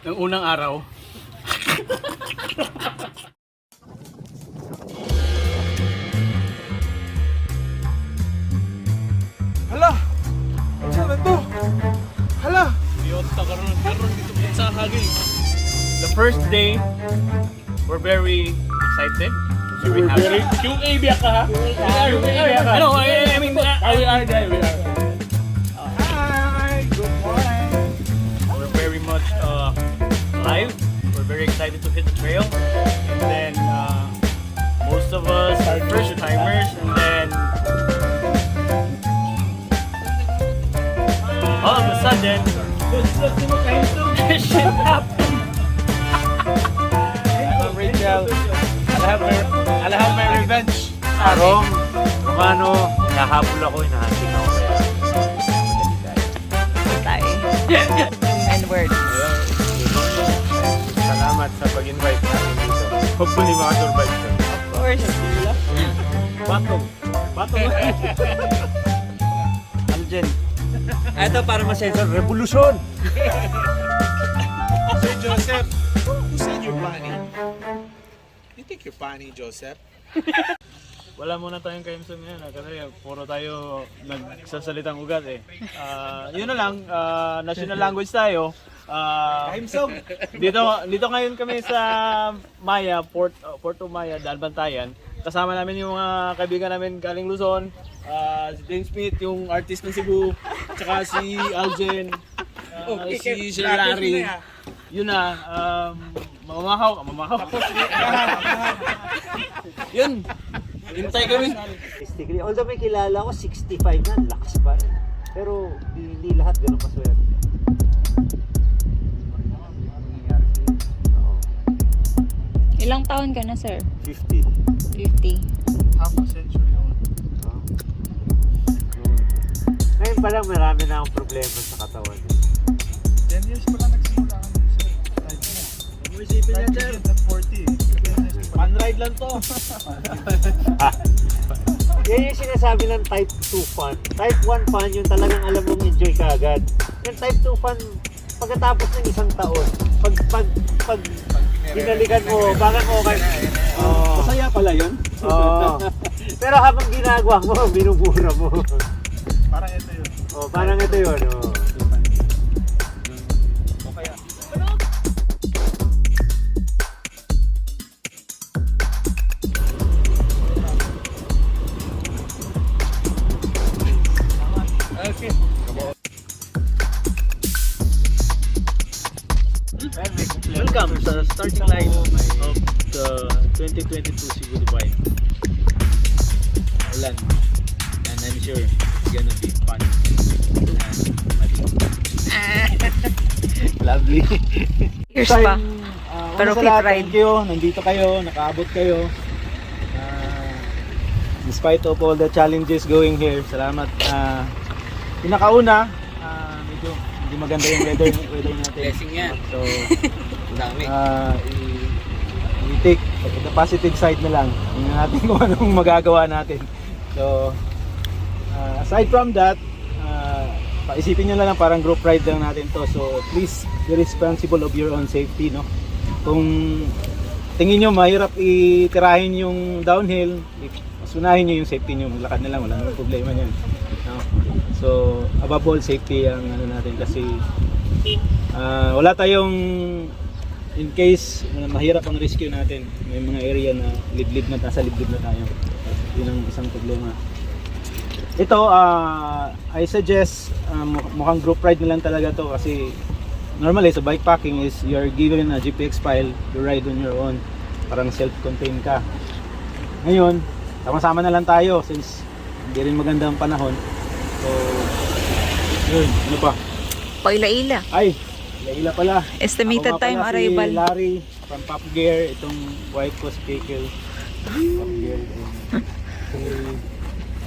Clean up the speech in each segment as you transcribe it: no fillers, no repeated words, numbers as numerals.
ng unang araw. Hala! Saan na to? Hala! Biyota karon dito sa Hagil. The first day, we're very excited. Very happy. QA biya ka ha? Ano, I mean, We are there, we are. Hi! Good morning! We're very much live. We're very excited to hit the trail. And then, most of us are first timers. And then, all of a sudden, shit happened. Rachel, I'll have my revenge. Romano, nahabol ako, hinahanting ako kaya. And words. Salamat sa pag-invite namin dito. Hopefully makasurvive ka. Of course. Batong. Ano dyan? Ito para ma-sensor, revolusyon! Sir Joseph, who said you're funny? You think you're funny, Joseph? Wala muna tayong kaimsong ngayon kasi puro tayo nagsasalitang ugat eh. Yun na lang, national language tayo. Kaimsong! Dito ngayon kami sa Maya, Porto Maya, Dalbantayan. Kasama namin yung mga kaibigan namin galing Luzon. Si Dane Smith, yung artist ng Cebu. Tsaka si Aljen. Si Sir Larry. Yun na, mamamahaw. Yun, hintay kami. Statistically, although may kilala ko, 65 na, lakas pa rin. Pero hindi lahat ganun kaswerte. Ilang taon ka na, sir? 50. 50. Half a century old. Ngayon pa lang marami na akong problema sa katawan. 10 years pa lang nagsimula kami, sir. Isipin Right yan, sir. at 40. Unride lang to. Yan yung sinasabi ng type 2 fun. Type 1 fun, yung talagang alam mong enjoy ka agad. Yung type 2 fun, pagkatapos ng isang taon, pag binalikan mo, bakit okay? Masaya pala yun. Pero habang ginagawa mo, binubura mo. Parang ito yun. Parang ito yun. Okay. Welcome sa starting line of the 2022 Cebu Divide. Alan, and I'm sure it's gonna be fun. Lovely. Years pa. Pero Pero fit ride. thank you. Nandito kayo, nakaabot kayo. In spite of all the challenges going here, salamat. Pinakauna, medyo hindi maganda yung weather natin. Blessing yan. So, Dami. i-take the positive side na lang. Tingnan natin kung anong magagawa natin. So, aside from that, paisipin nyo lang parang group ride lang natin to. So, please be responsible of your own safety, no? Kung tingin nyo mahirap itirahin yung downhill, sunahin nyo yung safety nyo. Maglakad na lang, wala namang problema yan. No? So, above all, safety ang ano natin kasi wala tayong, in case mahirap ang rescue natin, may mga area na liblib na, nasa liblib na tayo. Yun ang isang problema. Ito, I suggest mukhang group ride na lang talaga to kasi normally sa bikepacking is you're given a GPX file to ride on your own. Parang self-contained ka. Ngayon, sama-sama na lang tayo since hindi rin maganda ang panahon. So, yun, ano pa? Paila-ila. Ay, ila pala. Estimated Ako nga time pala arrival. Si Larry from Pop Gear, itong wife ko si Pickle. Pop Gear.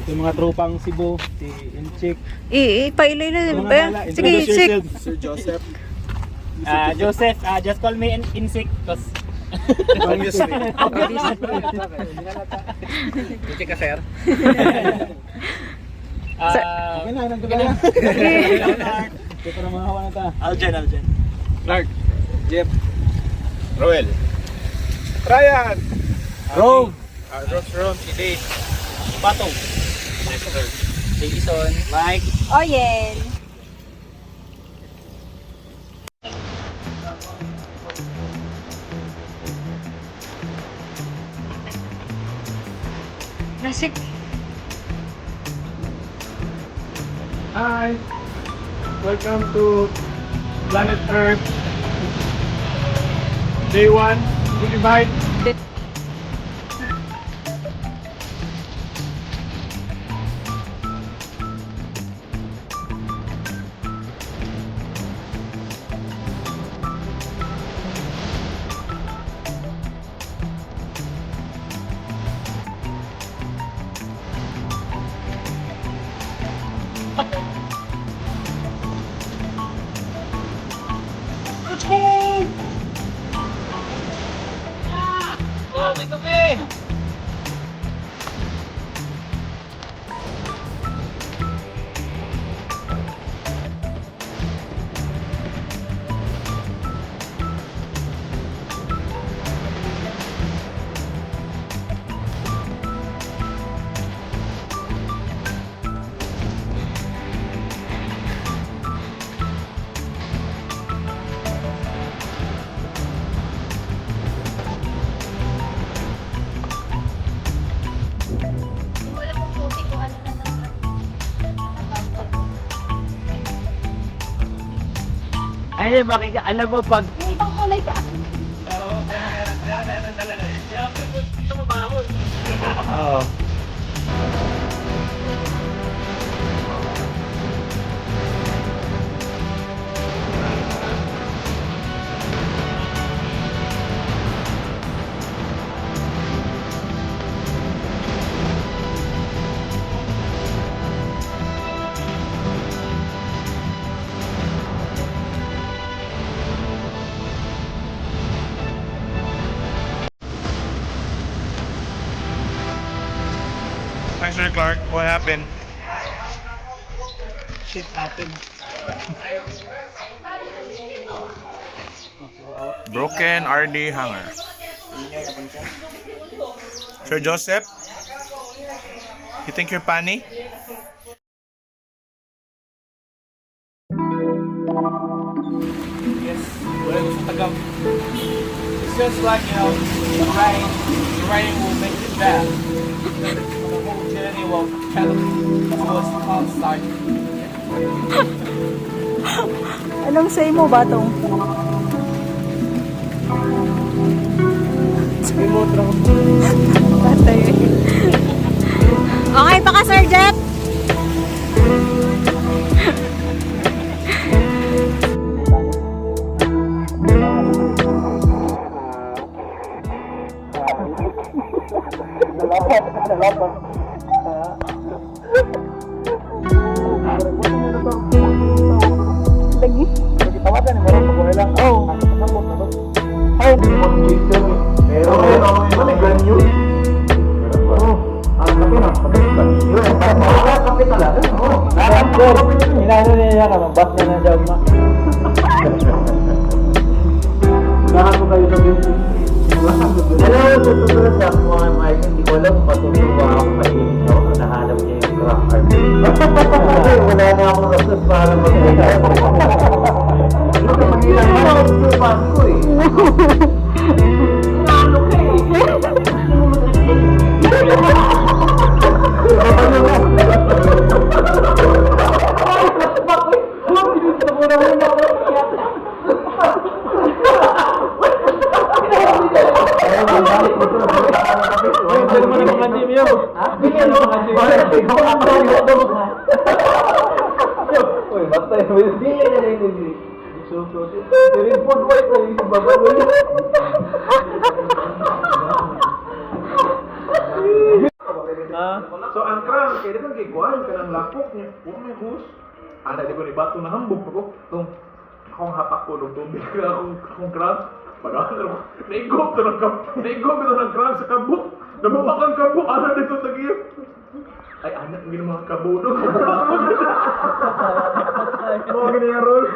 Ito yung mga tropang Cebu, si Inchik. Paila-ila. Mga bala, Sige, introduce check. yourself. Sir Joseph. Joseph, just call me Insik because Obviously. Insik ka, sir. Okay na, nandun ka na. Ito para mga hawa na ta. Aljen. Clark. Jeff. Roel. Ryan. Rome. Rome, si Dave. Patong. Jason. Mike. Oyen. Nasik. Hi. Welcome to Planet Earth. Day 1. Good invite. Ayun, makikita, alam mo pag... Oo. Hi, Sir Clark. What happened? Shit happened. Broken RD hanger. Sir Joseph? You think you're funny? Yes, wala gusto tagam. It's just like, you know, the rain will make it bad. The whole journey will kind of outside. Anong say mo, Batong? Patay. Okay pa ka, Sir Jeff? Lagi? Tawagan ni Marang Pagwala lang. Oo. Nambot na to. Ay, hindi mo chicken. Pero, ano ganyo? Oo. Ang laki na. Yun, ang kape talaga. Oo. Inano niya ka, magbas na na dyan, ma. Unahan ko kayo sa business. Hello, tututulan siya ako mga Mike. Hindi ko alam kung matutuwa ako mahilig ako. Nahanap niya yung crack art. Wala na akong rasos para mag-gaya. Ano ka mangilang na ako tutupan ko eh. Ano ka So ang krang, kaya dito giguan ka ng lapok niya. Huwag may hus. Ada di ko ni bato na hambog ko. Itong akong hapak ko ng tubig. Akong krang. Padahal, naigop ito ng krang sa kabuk. Nabumak ang kabuk, ano dito tagiyo? Ay, anak, hindi naman kabudo. Mga ganyan roll.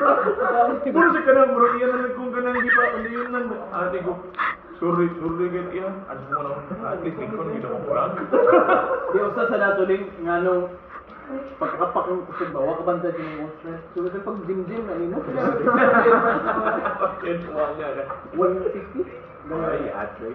Puro siya ka na, bro. Iyan na kung ganang di pa. Ano yun nang, ate ko. Sorry, ganyan yan. Ano mo naman, at least ikaw na ginawa ko lang. Di usa sa natuling nga nung pagkakapak ng kusog ba, waka banda din yung monster. So kasi pag gym na ino, Yan, wala na. 150? Ay, ate.